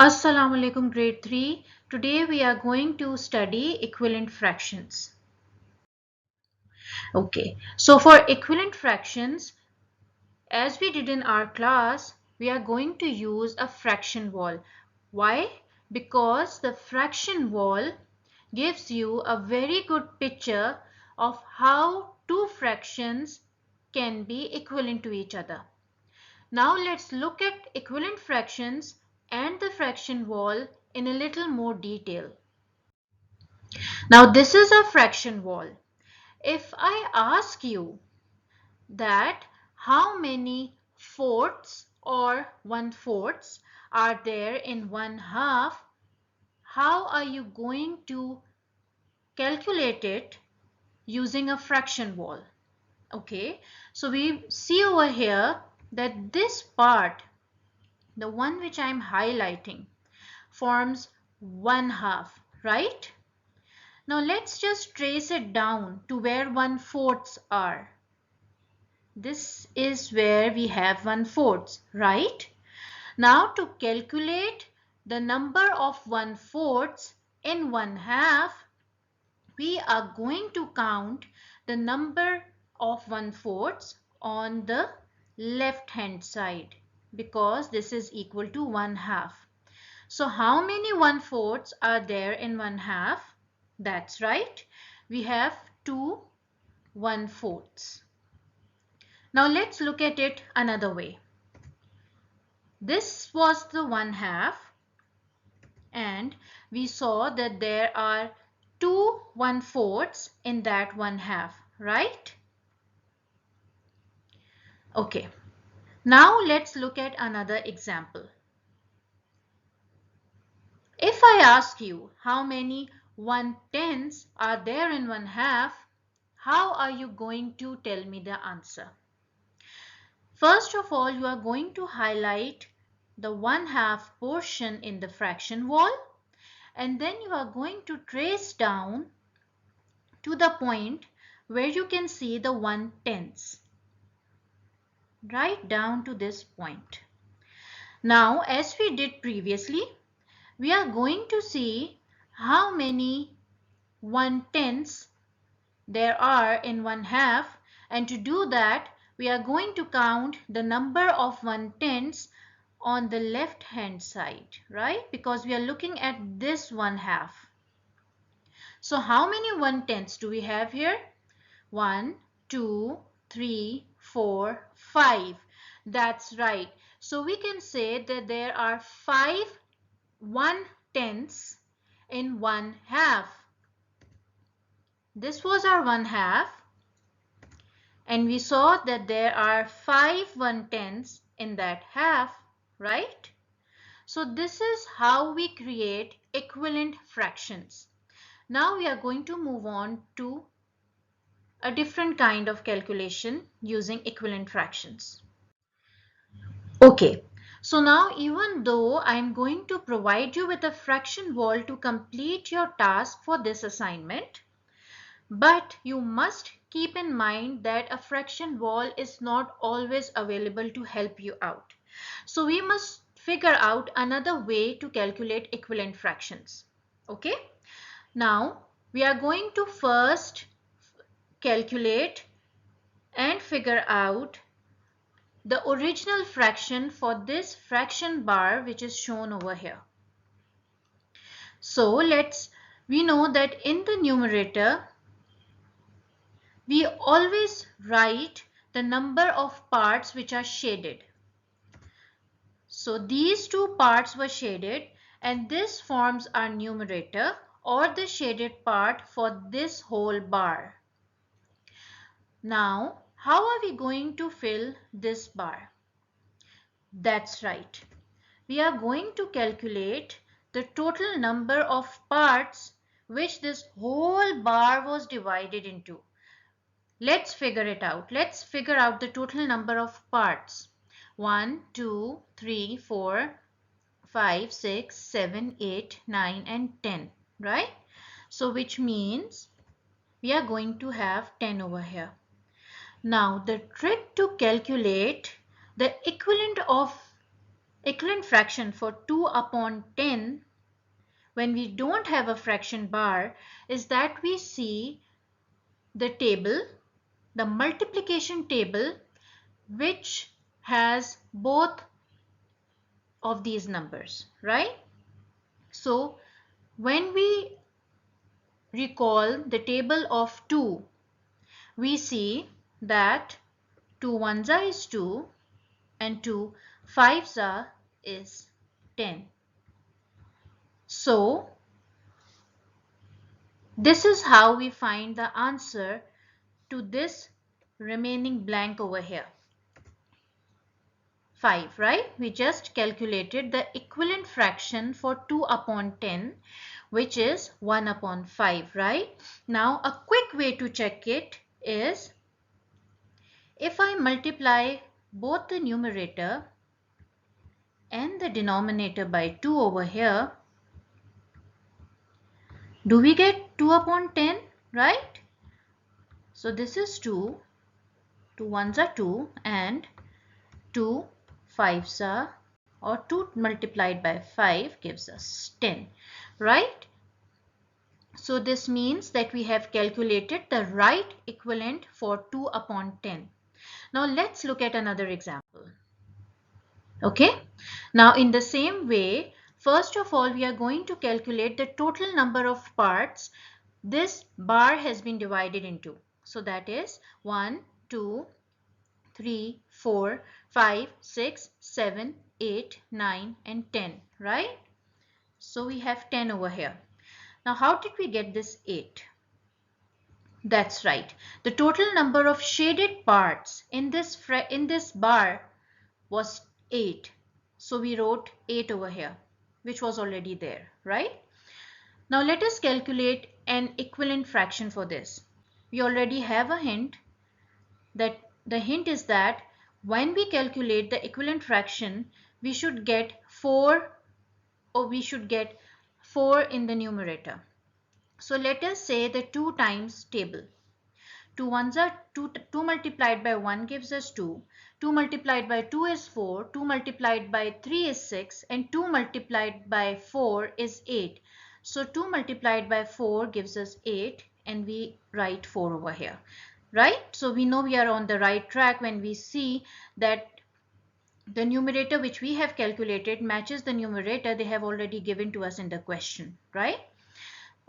Assalamu alaikum grade 3. Today we are going to study equivalent fractions. Okay, so for equivalent fractions, as we did in our class, we are going to use a fraction wall. Why? Because the fraction wall gives you a very good picture of how two fractions can be equivalent to each other. Now let's look at equivalent fractions and the fraction wall in a little more detail. Now this is a fraction wall. If I ask you that how many fourths or 1/4 are there in 1/2, how are you going to calculate it using a fraction wall? Okay, so we see over here that this part, the one which I am highlighting, forms 1/2, right? Now let's just trace it down to where 1/4 are. This is where we have 1/4, right? Now to calculate the number of 1/4 in 1/2, we are going to count the number of 1/4 on the left hand side because this is equal to 1/2. So how many 1/4 are there in 1/2? That's right. We have 2 1/4. Now let's look at it another way. This was the 1/2 and we saw that there are 2 1/4 in that 1/2, right? Okay. Now let's look at another example. If I ask you how many 1/10 are there in 1/2, how are you going to tell me the answer? First of all, you are going to highlight the 1/2 portion in the fraction wall, and then you are going to trace down to the point where you can see the 1/10. Right down to this point. Now, as we did previously, we are going to see how many 1/10 there are in 1/2, and to do that, we are going to count the number of 1/10 on the left hand side, right? Because we are looking at this 1/2. So how many 1/10 do we have here? 1, 2, 3, 4, 5. That's right. So we can say that there are 5 1/10 in 1/2. This was our 1/2. And we saw that there are 5 1/10 in that half, right? So this is how we create equivalent fractions. Now we are going to move on to a different kind of calculation using equivalent fractions. Okay, so now even though I am going to provide you with a fraction wall to complete your task for this assignment, but you must keep in mind that a fraction wall is not always available to help you out. So we must figure out another way to calculate equivalent fractions. Okay, now we are going to first calculate and figure out the original fraction for this fraction bar which is shown over here. So we know that in the numerator we always write the number of parts which are shaded. So these two parts were shaded and this forms our numerator or the shaded part for this whole bar. Now, how are we going to fill this bar? That's right. We are going to calculate the total number of parts which this whole bar was divided into. Let's figure it out. Let's figure out the total number of parts. 1, 2, 3, 4, 5, 6, 7, 8, 9 and 10, right? So which means we are going to have 10 over here. Now the trick to calculate the equivalent of equivalent fraction for 2 upon 10 when we don't have a fraction bar is that we see the table, the multiplication table, which has both of these numbers, right? So when we recall the table of 2, we see that 2 ones are is 2 and 2 fives are is 10. So this is how we find the answer to this remaining blank over here. 5, right? We just calculated the equivalent fraction for 2 upon 10, which is 1 upon 5, right? Now, a quick way to check it is if I multiply both the numerator and the denominator by 2 over here, do we get 2 upon 10, right? So this is 2, 2 ones are 2 and 2 fives are, or 2 multiplied by 5 gives us 10, right? So this means that we have calculated the right equivalent for 2 upon 10. Now let's look at another example. Okay, now in the same way, first of all, we are going to calculate the total number of parts this bar has been divided into. So that is 1, 2, 3, 4, 5, 6, 7, 8, 9 and 10, right? So we have 10 over here. Now how did we get this 8? That's right. The total number of shaded parts in this bar was 8. So we wrote 8 over here, which was already there, right? Now let us calculate an equivalent fraction for this. We already have a hint that the hint is that when we calculate the equivalent fraction, we should get 4 or we should get 4 in the numerator. So let us say the 2 times table. 2 ones are 2, 2 multiplied by 1 gives us 2. 2 multiplied by 2 is 4. 2 multiplied by 3 is 6. And 2 multiplied by 4 is 8. So 2 multiplied by 4 gives us 8 and we write 4 over here. Right? So we know we are on the right track when we see that the numerator which we have calculated matches the numerator they have already given to us in the question. Right?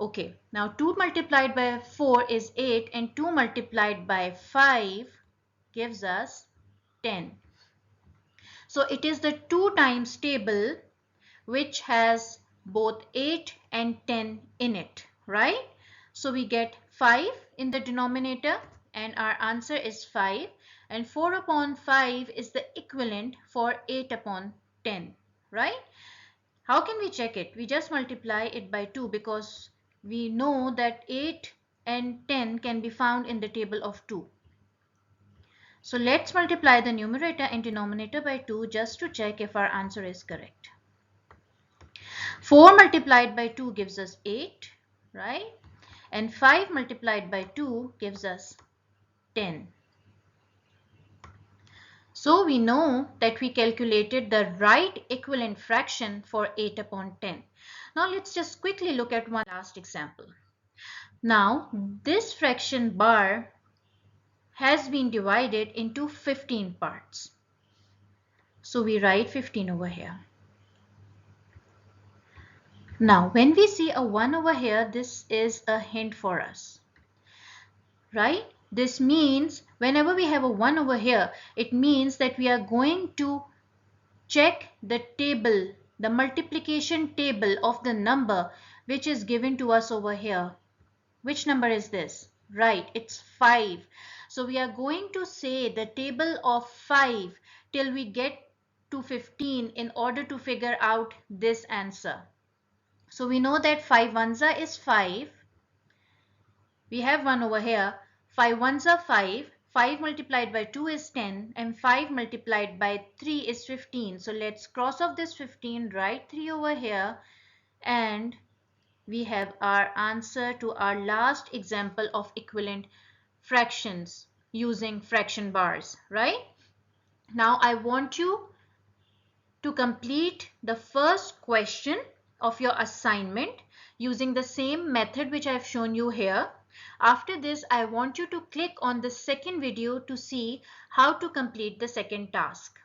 Okay, now 2 multiplied by 4 is 8 and 2 multiplied by 5 gives us 10. So it is the 2 times table which has both 8 and 10 in it, right? So we get 5 in the denominator and our answer is 5, and 4 upon 5 is the equivalent for 8 upon 10, right? How can we check it? We just multiply it by 2 because we know that 8 and 10 can be found in the table of 2. So let's multiply the numerator and denominator by 2 just to check if our answer is correct. 4 multiplied by 2 gives us 8, right? And 5 multiplied by 2 gives us 10. So we know that we calculated the right equivalent fraction for 8 upon 10. Now let's just quickly look at one last example. Now this fraction bar has been divided into 15 parts. So we write 15 over here. Now when we see a 1 over here, this is a hint for us, right? This means whenever we have a 1 over here, it means that we are going to check the table, the multiplication table of the number which is given to us over here. Which number is this? Right, it's 5. So we are going to say the table of 5 till we get to 15 in order to figure out this answer. So we know that 5 ones are is 5. We have 1 over here. 5 ones are 5. 5 multiplied by 2 is 10 and 5 multiplied by 3 is 15. So let's cross off this 15, write 3 over here, and we have our answer to our last example of equivalent fractions using fraction bars, right? Now I want you to complete the first question of your assignment using the same method which I have shown you here. After this, I want you to click on the second video to see how to complete the second task.